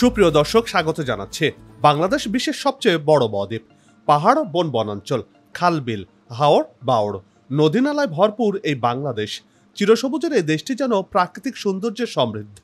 সুপ্রিয় দর্শক, স্বাগত জানাচ্ছি। বাংলাদেশ বিশ্বের সবচেয়ে বড় বদ্বীপ। পাহাড়, বনাঞ্চল, খাল-বিল, হাওর বাওড়, নদী-নালায় ভরপুর এই বাংলাদেশ। চিরসবুজের এই দেশটি যেন প্রাকৃতিক সৌন্দর্যে সমৃদ্ধ।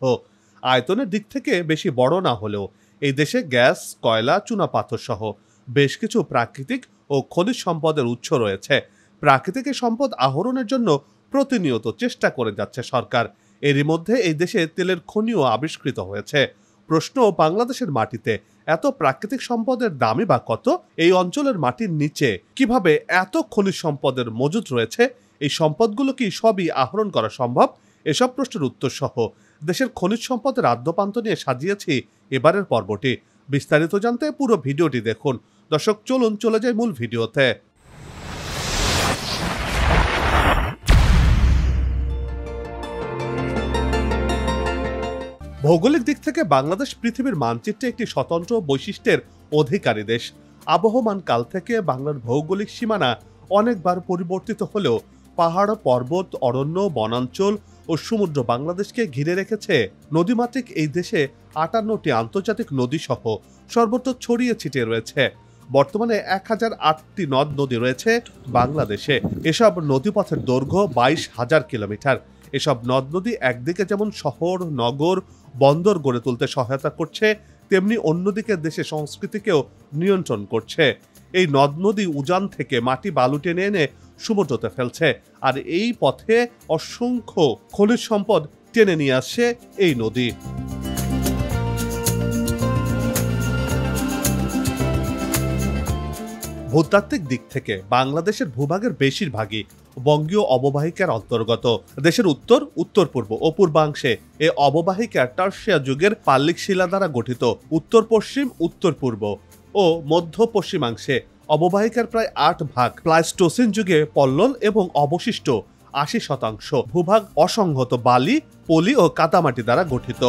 আয়তনের দিক থেকে বেশি বড় না হলেও এই দেশে গ্যাস, কয়লা, চুনাপাথর সহ বেশ কিছু প্রাকৃতিক ও খনিজ সম্পদের উৎস রয়েছে। প্রাকৃতিক এই সম্পদ আহরণের জন্য প্রতিনিয়ত চেষ্টা করে যাচ্ছে সরকার। এরই মধ্যে এই দেশে তেলের খনিও আবিষ্কৃত হয়েছে। প্রশ্ন, বাংলাদেশের মাটিতে এত প্রাকৃতিক সম্পদের দামই বা কত? এই অঞ্চলের মাটির নিচে কিভাবে এত খনিজ সম্পদের মজুদ রয়েছে? এই সম্পদগুলো কি সবই আহরণ করা সম্ভব? এসব প্রশ্নের উত্তর সহ দেশের খনিজ সম্পদের আদ্যপান্ত নিয়ে সাজিয়েছি এবারের পর্বটি। বিস্তারিত জানতে পুরো ভিডিওটি দেখুন। দর্শক, চলুন চলে যাই মূল ভিডিওতে। ভৌগোলিক দিক থেকে বাংলাদেশ পৃথিবীর মানচিত্রে একটি স্বতন্ত্র বৈশিষ্ট্যের অধিকারী দেশ। আবহমান কাল থেকে বাংলার ভৌগোলিক সীমানা অনেকবার পরিবর্তিত হলেও পাহাড়, পর্বত, অরণ্য, বনাঞ্চল ও সমুদ্র বাংলাদেশকে ঘিরে রেখেছে। নদীমাতৃক এই দেশে 58টি আন্তর্জাতিক নদী সহ সর্বত্র ছড়িয়ে ছিটিয়ে রয়েছে। বর্তমানে 1008টি নদ নদী রয়েছে বাংলাদেশে। এসব নদীপথের দৈর্ঘ্য 22,000 কিলোমিটার। এসব নদ নদী একদিকে যেমন শহর, নগর, বন্দর গড়ে তুলতে সহায়তা করছে, তেমনি অন্যদিকে দেশের সংস্কৃতিকেও নিয়ন্ত্রণ করছে। এই নদ নদী উজান থেকে মাটি বালু টেনে এনে সমুদ্রতে ফেলছে, আর এই পথে অসংখ্য খনিজ সম্পদ টেনে নিয়ে আসছে এই নদী। ভূতাত্ত্বিক দিক থেকে বাংলাদেশের ভূভাগের বেশিরভাগই বঙ্গীয় অববাহিকার অন্তর্গত। দেশের উত্তর, উত্তর পূর্ব ও পূর্বাংশে এ অববাহিকা টার্সিয়া যুগের পাললিক শিলা দ্বারা গঠিত। উত্তর পশ্চিম, উত্তর পূর্ব ও মধ্য পশ্চিমাংশে অববাহিকার প্রায় 8 ভাগ প্লাইস্টোসিন যুগে পল্লল এবং অবশিষ্ট 80% ভূভাগ অসংহত বালি, পলি ও কাদামাটি দ্বারা গঠিত।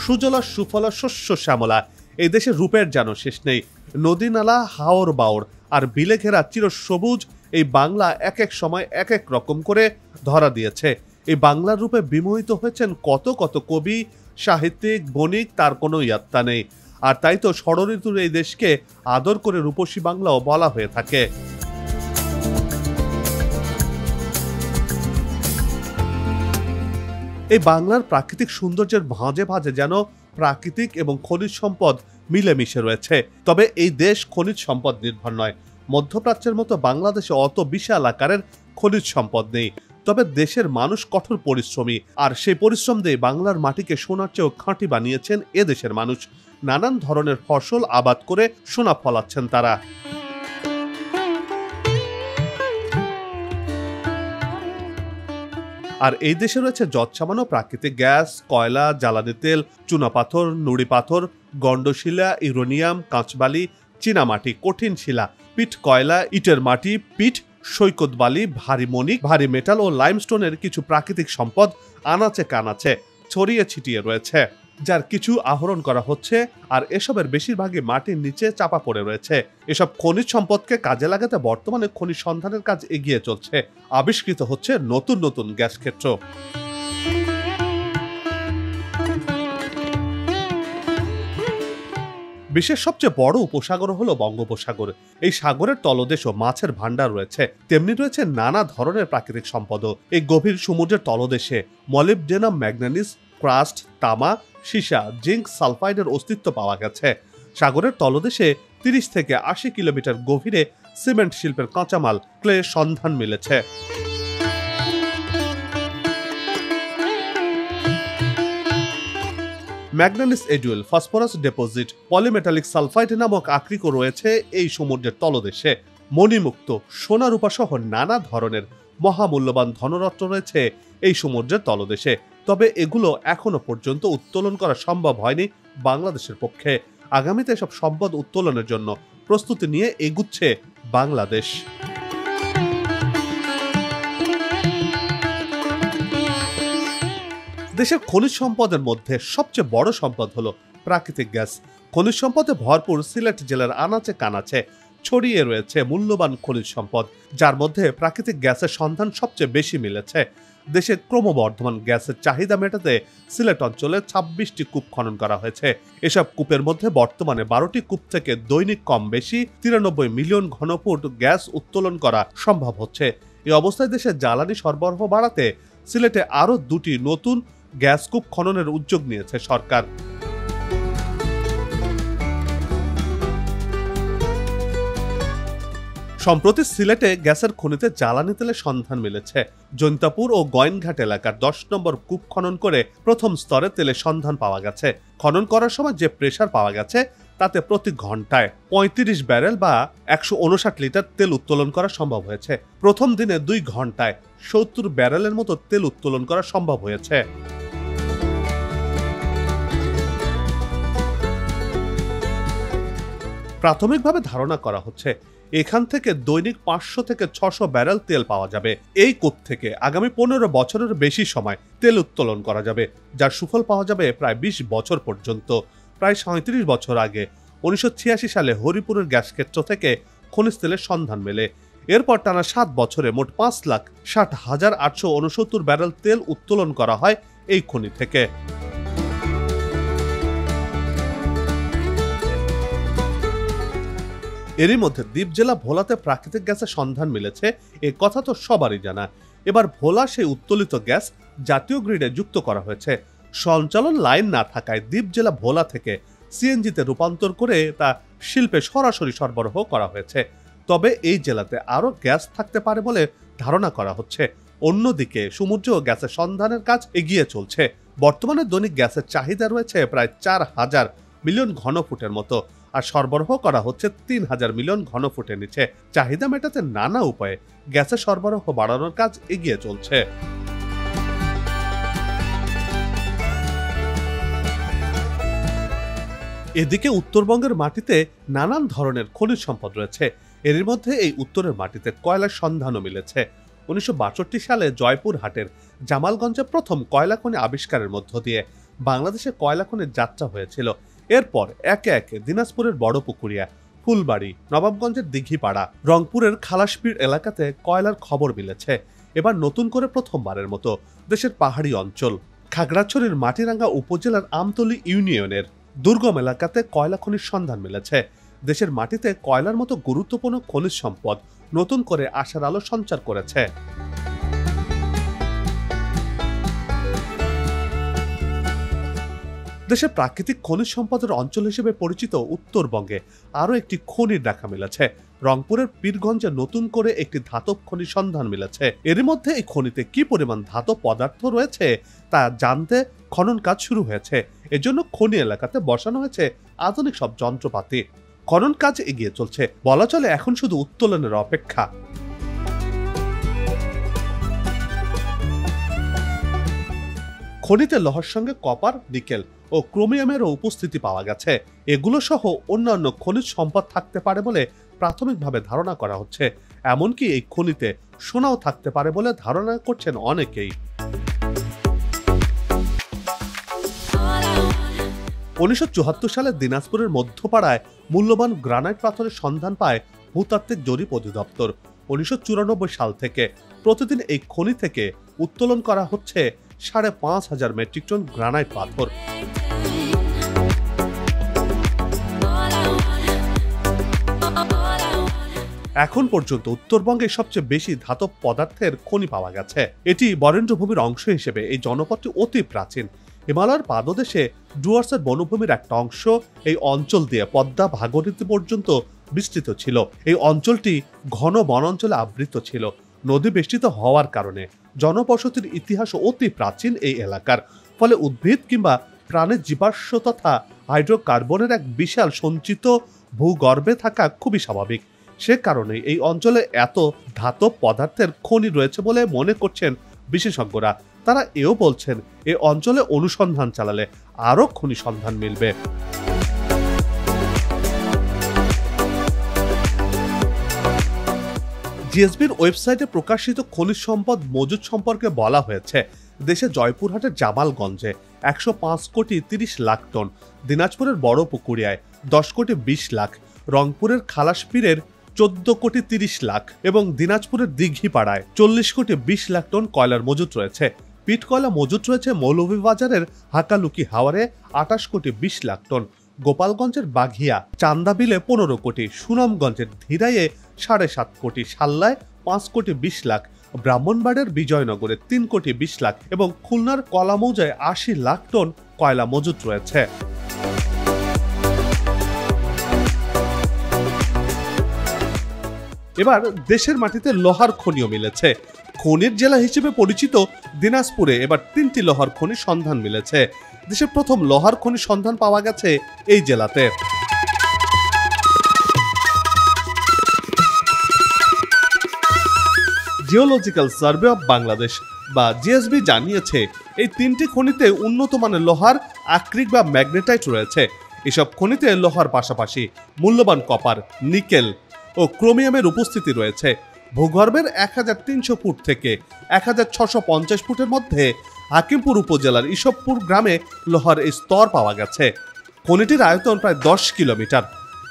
সুজলা সুফলা শস্য শ্যামলা এই দেশের রূপের যেন শেষ নেই। নদী, নালা, হাওর বাওড় আর বিলে ঘেরা চিরসবুজ এই বাংলা এক এক সময় এক এক রকম করে ধরা দিয়েছে। এই বাংলার রূপে বিমোহিত হয়েছেন কত কত কবি, সাহিত্যিক, বণিক, তার কোনো ইয়াত্তা নেই। আর তাই তো ষড়ঋতুর এই দেশকে আদর করে রূপসী বাংলাও বলা হয়ে থাকে। এই বাংলার প্রাকৃতিক সৌন্দর্যের ভাঁজে ভাঁজে যেন প্রাকৃতিক এবং খনিজ সম্পদ মিলেমিশে রয়েছে। তবে এই দেশ খনিজ সম্পদ নির্ভর নয়। মধ্যপ্রাচ্যের মতো বাংলাদেশে অত বিশাল আকারের খনিজ সম্পদ নেই। তবে দেশের মানুষ কঠোর পরিশ্রমী, আর সেই পরিশ্রম দিয়ে বাংলার মাটিকে সোনার চেয়েও খাঁটি বানিয়েছেন এ দেশের মানুষ। নানান ধরনের ফসল আবাদ করে সোনা ফলাচ্ছেন তারা। আর এই দেশে রয়েছে যৎসামান্য প্রাকৃতিক গ্যাস, কয়লা, জ্বালানি তেল, চুনাপাথর, নুড়ি পাথর, গন্ডশিলা, ইউরেনিয়াম, কাঁচবালি, চীনামাটি, কঠিন শিলা, পিট কয়লা, ইটের মাটি, পিট, সৈকত বালি, ভারী মণিক, ভারী মেটাল ও লাইমস্টোনের কিছু প্রাকৃতিক সম্পদ আনাচে কানাচে ছড়িয়ে ছিটিয়ে রয়েছে, যার কিছু আহরণ করা হচ্ছে, আর এসবের বেশিরভাগই মাটির নিচে চাপা পড়ে রয়েছে। এসব খনিজ সম্পদকে কাজে লাগাতে বর্তমানে খনিজ সন্ধানের কাজ এগিয়ে চলছে। আবিষ্কৃত হচ্ছে নতুন নতুন গ্যাস ক্ষেত্র। বিশ্বের সবচেয়ে বড় উপসাগর হলো বঙ্গোপসাগর। এই সাগরের তলদেশও মাছের ভান্ডার রয়েছে, তেমনি রয়েছে নানা ধরনের প্রাকৃতিক সম্পদও। এই গভীর সমুদ্রের তলদেশে মলিবডেনাম, ম্যাগনেসিয়াম, ক্রাস্ট, তামা, সীসা, জিঙ্ক, সালফাইডের অস্তিত্ব পাওয়া গেছে। সাগরের তলদেশে 30 থেকে 80 কিলোমিটার গভীরে সিমেন্ট শিল্পের কাঁচামাল, ক্লে সন্ধান মিলেছে। ম্যাগনেসিয়াস এডুয়েল, ফসফরাস ডিপোজিট, পলিমেটালিক সালফাইড নামক আকরিকও রয়েছে এই সমুদ্রের তলদেশে। মণিমুক্ত, সোনা রূপা সহ নানা ধরনের মহামূল্যবান ধনরত্ন রয়েছে এই সমুদ্রের তলদেশে। তবে এগুলো এখনো পর্যন্ত উত্তোলন করা সম্ভব হয়নি বাংলাদেশের পক্ষে। আগামীতে এসব সম্পদ উত্তোলনের জন্য প্রস্তুতি নিয়ে এগুচ্ছে বাংলাদেশ। দেশের খনিজ সম্পদের মধ্যে সবচেয়ে বড় সম্পদ হলো প্রাকৃতিক গ্যাস। খনিজ সম্পদে ভরপুর সিলেট জেলার আনাচে কানাচে ছড়িয়ে রয়েছে মূল্যবান খনিজ সম্পদ, যার মধ্যে প্রাকৃতিক গ্যাসের সন্ধান সবচেয়ে বেশি মিলেছে। দেশে ক্রমবর্ধমান গ্যাসের চাহিদা মেটাতে সিলেট অঞ্চলে ২৬টি কূপ খনন করা হয়েছে। এসব কূপের মধ্যে বর্তমানে ১২টি কূপ থেকে দৈনিক কম বেশি ৯৩ মিলিয়ন ঘনফুট গ্যাস উত্তোলন করা সম্ভব হচ্ছে। এই অবস্থায় দেশে জ্বালানি সরবরাহ বাড়াতে সিলেটে আরও ২টি নতুন গ্যাস কূপ খননের উদ্যোগ নিয়েছে সরকার। সম্প্রতি সিলেটে গ্যাসের খনিতে জ্বালানি তেলের সন্ধান মিলেছে। জৈন্তাপুর ও গয়েনঘাট এলাকার ১০ নম্বর কূপ খনন করে প্রথম স্তরে তেলের সন্ধান পাওয়া গেছে। খনন করার সময় যে প্রেসার পাওয়া গেছে তাতে প্রতি ঘন্টায় ৩৫ ব্যারেল বা ১৫৯ লিটার তেল উত্তোলন করা সম্ভব হয়েছে। প্রথম দিনে ২ ঘন্টায় ৭০ ব্যারেলের মতো তেল উত্তোলন করা সম্ভব হয়েছে। প্রাথমিকভাবে ধারণা করা হচ্ছে এখান থেকে দৈনিক ৫০০ থেকে ৬০০ ব্যারেল তেল পাওয়া যাবে। এই কূপ থেকে আগামী ১৫ বছরের বেশি সময় তেল উত্তোলন করা যাবে, যার সুফল পাওয়া যাবে প্রায় ২০ বছর পর্যন্ত। প্রায় ৩৭ বছর আগে ১৯৮৬ সালে হরিপুরের গ্যাস ক্ষেত্র থেকে খনিজ তেলের সন্ধান মেলে। এরপর টানা ৭ বছরে মোট ৫,৬০,৮৬৯ ব্যারেল তেল উত্তোলন করা হয় এই খনি থেকে। এরই মধ্যে দ্বীপ জেলা ভোলাতে প্রাকৃতিক গ্যাসের সন্ধান মিলেছে, এ কথা তো সবারই জানা। এবার ভোলা সেই উত্তোলিত গ্যাস জাতীয় গ্রিডে যুক্ত করা হয়েছে। সঞ্চালন লাইন না থাকায় দ্বীপ জেলা ভোলা থেকে সিএনজিতে রূপান্তর করে তা শিল্পে সরাসরি সরবরাহ করা হয়েছে। তবে এই জেলাতে আরও গ্যাস থাকতে পারে বলে ধারণা করা হচ্ছে। অন্যদিকে সমুদ্র গ্যাসের সন্ধানের কাজ এগিয়ে চলছে। বর্তমানে দৈনিক গ্যাসের চাহিদা রয়েছে প্রায় ৪,০০০ মিলিয়ন ঘনফুটের মতো, আর সরবরাহ করা হচ্ছে ৩,০০০ মিলিয়ন ঘনফুটের নিচে। চাহিদা মেটাতে নানা উপায়ে গ্যাসের সরবরাহ বাড়ানোর কাজ এগিয়ে চলছে। এদিকে উত্তরবঙ্গের মাটিতে নানান ধরনের খনিজ সম্পদ রয়েছে। এর মধ্যে এই উত্তরের মাটিতে কয়লার সন্ধানও মিলেছে। ১৯৬২ সালে জয়পুরহাটের জামালগঞ্জে প্রথম কয়লা খনি আবিষ্কারের মধ্য দিয়ে বাংলাদেশে কয়লা খনির যাত্রা হয়েছিল। এরপর একে একে দিনাজপুরের বড়পুকুরিয়া, ফুলবাড়ি, নবাবগঞ্জের দিঘিপাড়া, রংপুরের খালাসপীর এলাকাতে কয়লার খবর মিলেছে। এবার নতুন করে প্রথমবারের মতো দেশের পাহাড়ি অঞ্চল খাগড়াছড়ির মাটিরাঙ্গা উপজেলার আমতলী ইউনিয়নের দুর্গম এলাকাতে কয়লা খনির সন্ধান মিলেছে। দেশের মাটিতে কয়লার মতো গুরুত্বপূর্ণ খনিজ সম্পদ নতুন করে আশার আলো সঞ্চার করেছে। দেশের প্রাকৃতিক খনিজ সম্পদের অঞ্চল হিসেবে পরিচিত উত্তরবঙ্গে আরও একটি খনির দেখা মিলেছে। রংপুরের পীরগঞ্জে নতুন করে একটি ধাতব খনির সন্ধান মিলেছে। এর মধ্যে এই খনিতে কি পরিমাণ ধাতব পদার্থ রয়েছে তা জানতে খনন কাজ শুরু হয়েছে। এজন্য খনি এলাকাতে বসানো হয়েছে আধুনিক সব যন্ত্রপাতি। খনন কাজ এগিয়ে চলছে, বলা চলে এখন শুধু উত্তোলনের অপেক্ষা। খনিতে লোহার সঙ্গে কপার, নিকেল ও ক্রোমিয়ামেরও উপস্থিতি পাওয়া গেছে। এগুলো সহ অন্যান্য খনিজ সম্পদ থাকতে পারে বলে প্রাথমিকভাবে ধারণা করা হচ্ছে। এমনকি এই খনিতে সোনাও থাকতে পারে বলে ধারণা করছেন অনেকেই। ১৯৭৪ সালে দিনাজপুরের মধ্যপাড়ায় মূল্যবান গ্রানাইট পাথরের সন্ধান পায় ভূতাত্ত্বিক জরিপ অধিদপ্তর। ১৯৯৪ সাল থেকে প্রতিদিন এই খনি থেকে উত্তোলন করা হচ্ছে ৫,৫০০ মেট্রিক টন গ্রানাইট পাথর। এখন পর্যন্ত উত্তরবঙ্গে সবচেয়ে বেশি ধাতব পদার্থের খনি পাওয়া গেছে। এটি বরেন্দ্রভূমির অংশ হিসেবে এই জনপদটি অতি প্রাচীন। হিমালয়ের পাদদেশে ডুয়ার্সের বনভূমির একটা অংশ এই অঞ্চল দিয়ে পদ্মা ভাগীরথী পর্যন্ত বিস্তৃত ছিল। এই অঞ্চলটি ঘন বনাঞ্চলে আবৃত ছিল। নদী বেষ্টিত হওয়ার কারণে জনবসতির ইতিহাস অতি প্রাচীন এই এলাকার। ফলে উদ্ভিদ কিংবা প্রাণের জীবাশ্ম তথা হাইড্রোকার্বনের এক বিশাল সঞ্চিত ভূগর্ভে থাকা খুবই স্বাভাবিক। সে কারণে এই অঞ্চলে এত ধাতব পদার্থের খনি রয়েছে বলে মনে করছেন বিশেষজ্ঞরা। তারা এও বলছেন এ অঞ্চলে অনুসন্ধান চালালে আরও খনি সন্ধান মিলবে। জিএসবির ওয়েবসাইটে প্রকাশিত খনিজ সম্পদ মজুদ সম্পর্কে বলা হয়েছে, দেশে জয়পুরহাটের জামালগঞ্জে ১০৫ কোটি ৩০ লাখ টন, দিনাজপুরের বড়পুকুরিয়ায় ১০ কোটি ২০ লাখ, রংপুরের খালাসপীরের 14,30,00,000 এবং দিনাজপুরের দিঘিপাড়ায় 40,20,00,000 টন কয়লার মজুত রয়েছে। পিট কয়লা মজুত রয়েছে মৌলভীবাজারের হাকালুকি হাওরে 28,20,00,000 টন, গোপালগঞ্জের বাঘিয়া চান্দাবিলে 15 কোটি, সুনামগঞ্জের ধীরাইয়ে 7.5 কোটি, সাল্লায় 5,20,00,000, ব্রাহ্মণবাড়িয়ার বিজয়নগরে 3,20,00,000 এবং খুলনার কলামৌজায় 80,00,000 টন কয়লা মজুত রয়েছে। এবার দেশের মাটিতে লোহার খনিও মিলেছে। খনির জেলা হিসেবে পরিচিত দিনাজপুরে এবার 3টি লোহার খনির সন্ধান মিলেছে। দেশের প্রথম লোহার খনির সন্ধান পাওয়া গেছে এই জেলাতে। জিওলজিক্যাল সার্ভে অব বাংলাদেশ বা জিএসবি জানিয়েছে এই 3টি খনিতে উন্নত মানের লোহার আকরিক বা ম্যাগনেটাইট রয়েছে। এসব খনিতে লোহার পাশাপাশি মূল্যবান কপার, নিকেল ও ক্রোমিয়ামের উপস্থিতি রয়েছে। ভূগর্ভের 1300 ফুট থেকে 1650 ফুটের মধ্যে হাকিমপুর উপজেলার ইসবপুর গ্রামে লোহার এই স্তর পাওয়া গেছে। খনিটির আয়তন প্রায় 10 কিলোমিটার।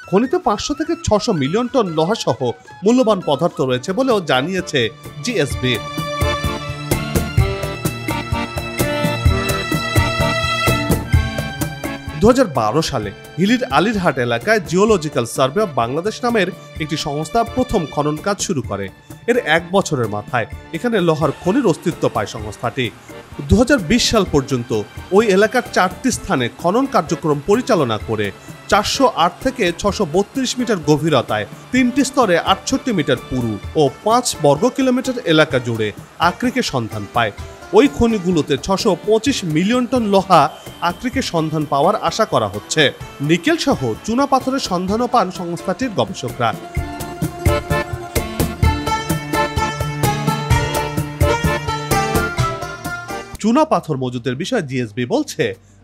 খনিতে 500 থেকে 600 মিলিয়ন টন লোহা সহ মূল্যবান পদার্থ রয়েছে বলেও জানিয়েছে জিএসবি। 2012 সালে হিলির আলীরহাট এলাকায় জিওলজিক্যাল সার্ভে অব বাংলাদেশ নামের একটি সংস্থা প্রথম খনন কাজ শুরু করে। এর 1 বছরের মাথায় এখানে লোহার খনির অস্তিত্ব পায় সংস্থাটি। 2020 সাল পর্যন্ত ওই এলাকার 4টি স্থানে খনন কার্যক্রম পরিচালনা করে 408 থেকে 632 মিটার গভীরতায় 3টি স্তরে 68 মিটার পুরু ও 5 বর্গ কিলোমিটার এলাকা জুড়ে আকরিকের সন্ধান পায়। ওই খনিগুলোতে 625 মিলিয়ন টন লোহা আকরিকের সন্ধান পাওয়ার আশা করা হচ্ছে। নিকেল সহ চুনা পাথরের সন্ধানও পান সংস্থাটির গবেষকরা। চুনা পাথর মজুতের বিষয়ে জিএসবি বলছে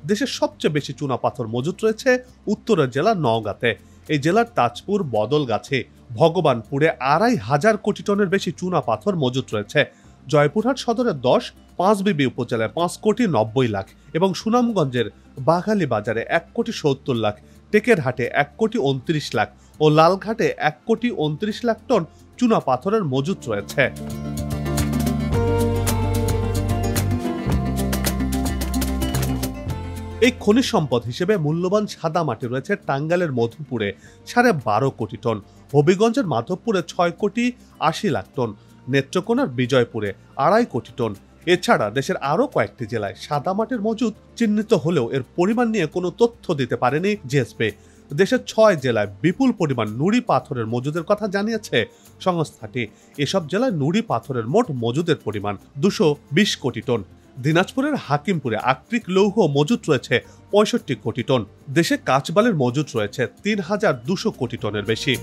দেশের সবচেয়ে বেশি চুনা পাথর মজুত রয়েছে উত্তরের জেলা নওগাঁতে। এই জেলার তাজপুর, বদলগাছি, ভগবানপুরে 2,500 কোটি টনের বেশি চুনা পাথর মজুত রয়েছে। জয়পুরহাট সদরের 10, পাঁচবিবি উপজেলায় 5,90,00,000 এবং সুনামগঞ্জের বাঘালী বাজারে 1,70,00,000, টেকেরহাটে 1,29,00,000 ও লালঘাটে 1,29,00,000 টন চুনা পাথরের মজুত রয়েছে। এই খনিজ সম্পদ হিসেবে মূল্যবান সাদা মাটি রয়েছে টাঙ্গাইলের মধুপুরে 12.5 কোটি টন, হবিগঞ্জের মাধবপুরে 6,80,00,000 টন, নেত্রকোনার বিজয়পুরে 2.5 কোটি টন। এছাড়া দেশের আরও কয়েকটি জেলায় সাদা মাটির মজুদ চিহ্নিত হলেও এর পরিমাণ নিয়ে কোনো তথ্য দিতে পারেনি জিএসবি। দেশের 6 জেলায় বিপুল পরিমাণ নুড়ি পাথরের মজুদের কথা জানিয়েছে সংস্থাটি। এসব জেলায় নুড়ি পাথরের মোট মজুদের পরিমাণ 220 কোটি টন। দিনাজপুরের হাকিমপুরে আকরিক লৌহ মজুত রয়েছে 65 কোটি টন। দেশে কাঁচবালির মজুত রয়েছে 3,200 কোটি টনের বেশি।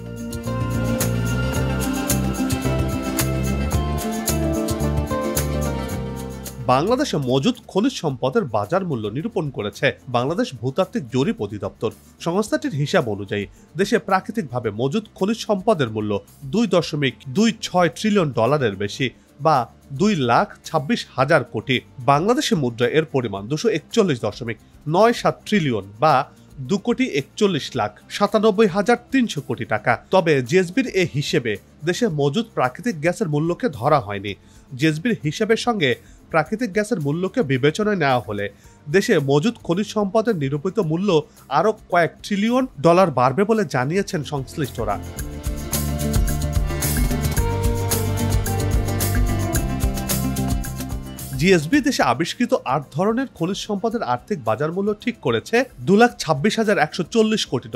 বাংলাদেশে মজুদ খনিজ সম্পদের বাজার মূল্য নিরূপণ করেছে বাংলাদেশ ভূতাত্ত্বিক জরিপ অধিদপ্তর। সংস্থাটির হিসাব অনুযায়ী দেশে প্রাকৃতিকভাবে মজুদ খনিজ সম্পদের মূল্য $2.26 ট্রিলিয়ন বেশি বা 2,26,000 কোটি। বাংলাদেশে মুদ্রায় এর পরিমাণ 241.97 ট্রিলিয়ন বা 2,41,97,300 কোটি টাকা। তবে জিএসবির এ হিসেবে দেশে মজুদ প্রাকৃতিক গ্যাসের মূল্যকে ধরা হয়নি। জিএসবির হিসাবের সঙ্গে প্রাকৃতিক গ্যাসের মূল্যকে বিবেচনায় নেওয়া হলে দেশে মজুদ খনিজ সম্পদের নিরূপিত মূল্য আরও কয়েক ট্রিলিয়ন ডলার বাড়বে বলে জানিয়েছেন সংশ্লিষ্টরা। জিএসবি দেশে আবিষ্কৃত 8 ধরনের খনিজ সম্পদের আর্থিক বাজার মূল্য ঠিক করেছে $2,26,140 কোটি।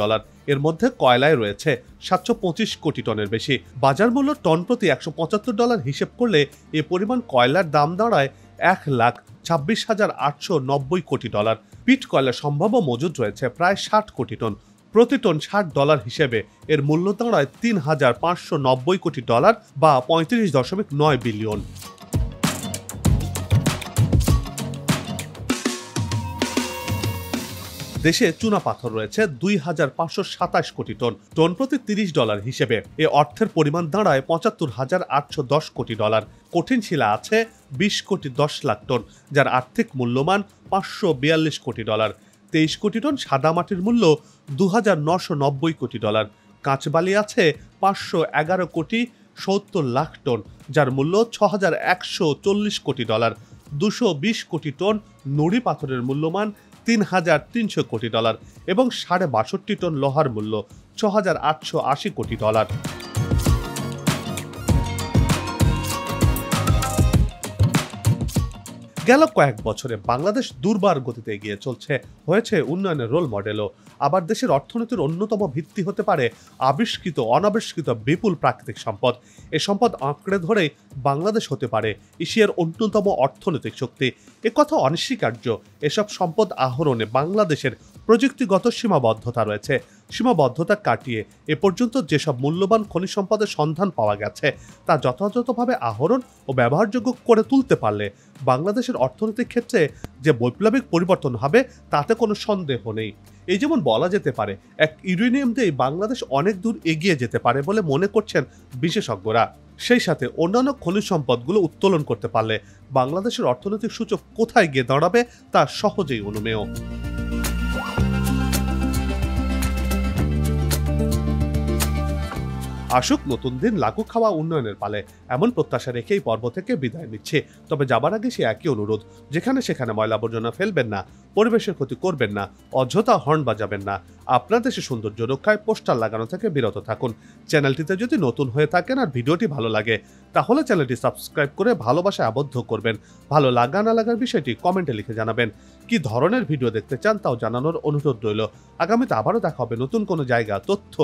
এর মধ্যে কয়লায় রয়েছে 725 কোটি টনের বেশি। বাজার মূল্য টন প্রতি $175 হিসেব করলে এ পরিমাণ কয়লার দাম দাঁড়ায় $1,26,890 কোটি। পিট কয়লা সম্ভাব্য মজুদ রয়েছে প্রায় 60 কোটি টন। প্রতি টন $60 হিসেবে এর মূল্য দাঁড়ায় $3,590 কোটি বা 35.9 বিলিয়ন। দেশে চুনা পাথর রয়েছে 2,527 কোটি টন। টন প্রতি $30 হিসেবে এ অর্থের পরিমাণ দাঁড়ায় $75,810 কোটি। কঠিন শিলা আছে 20,10,00,000 টন, যার আর্থিক মূল্যমান $542 কোটি। 23 কোটি টন সাদা মাটির মূল্য $2,990 কোটি। কাঁচবালি আছে 511,70,00,000 টন, যার মূল্য $6,140 কোটি। 220 কোটি টন নুড়ি পাথরের মূল্যমান $3,300 কোটি এবং 62.5 টন লোহার মূল্য $6,880 কোটি। গেল কয়েক বছরে বাংলাদেশ দুর্বার গতিতে এগিয়ে চলছে, হয়েছে উন্নয়নের রোল মডেলও। আবার দেশের অর্থনীতির অন্যতম ভিত্তি হতে পারে আবিষ্কৃত অনাবিষ্কৃত বিপুল প্রাকৃতিক সম্পদ। এ সম্পদ আঁকড়ে ধরেই বাংলাদেশ হতে পারে এশিয়ার অন্যতম অর্থনৈতিক শক্তি। একথা অনস্বীকার্য। এসব সম্পদ আহরণে বাংলাদেশের প্রযুক্তিগত সীমাবদ্ধতা রয়েছে। সীমাবদ্ধতা কাটিয়ে এ পর্যন্ত যেসব মূল্যবান খনিজ সম্পদের সন্ধান পাওয়া গেছে তা যথাযথভাবে আহরণ ও ব্যবহারযোগ্য করে তুলতে পারলে বাংলাদেশের অর্থনৈতিক ক্ষেত্রে যে বৈপ্লবিক পরিবর্তন হবে তাতে কোনো সন্দেহ নেই। এই যেমন বলা যেতে পারে এক ইউরেনিয়াম দিয়েই বাংলাদেশ অনেক দূর এগিয়ে যেতে পারে বলে মনে করছেন বিশেষজ্ঞরা। সেই সাথে অন্যান্য খনিজ সম্পদগুলো উত্তোলন করতে পারলে বাংলাদেশের অর্থনৈতিক সূচক কোথায় গিয়ে দাঁড়াবে তা সহজেই অনুমেয়। আসুক নতুন দিন, লাঘু খাওয়া উন্নয়নের পালে, এমন প্রত্যাশা রেখেই পর্ব থেকে বিদায় নিচ্ছে। তবে যাবার আগে সে একই অনুরোধ, যেখানে সেখানে ময়লা আবর্জনা ফেলবেন না, পরিবেশের ক্ষতি করবেন না, অযথা হর্ন বাজাবেন না। আপনার দেশের সৌন্দর্য রক্ষায় পোস্টার লাগানো থেকে বিরত থাকুন। চ্যানেলটিতে যদি নতুন হয়ে থাকেন আর ভিডিওটি ভালো লাগে তাহলে চ্যানেলটি সাবস্ক্রাইব করে ভালোবাসায় আবদ্ধ করবেন। ভালো লাগা না লাগার বিষয়টি কমেন্টে লিখে জানাবেন। কি ধরনের ভিডিও দেখতে চান তাও জানানোর অনুরোধ রইল। আগামীতে আবারও দেখা হবে নতুন কোনো জায়গা, তথ্য,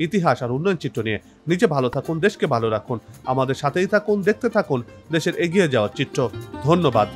ইতিহাস আর উন্নয়ন চিত্র নিয়ে। নিজে ভালো থাকুন, দেশকে ভালো রাখুন, আমাদের সাথেই থাকুন, দেখতে থাকুন দেশের এগিয়ে যাওয়ার চিত্র। ধন্যবাদ।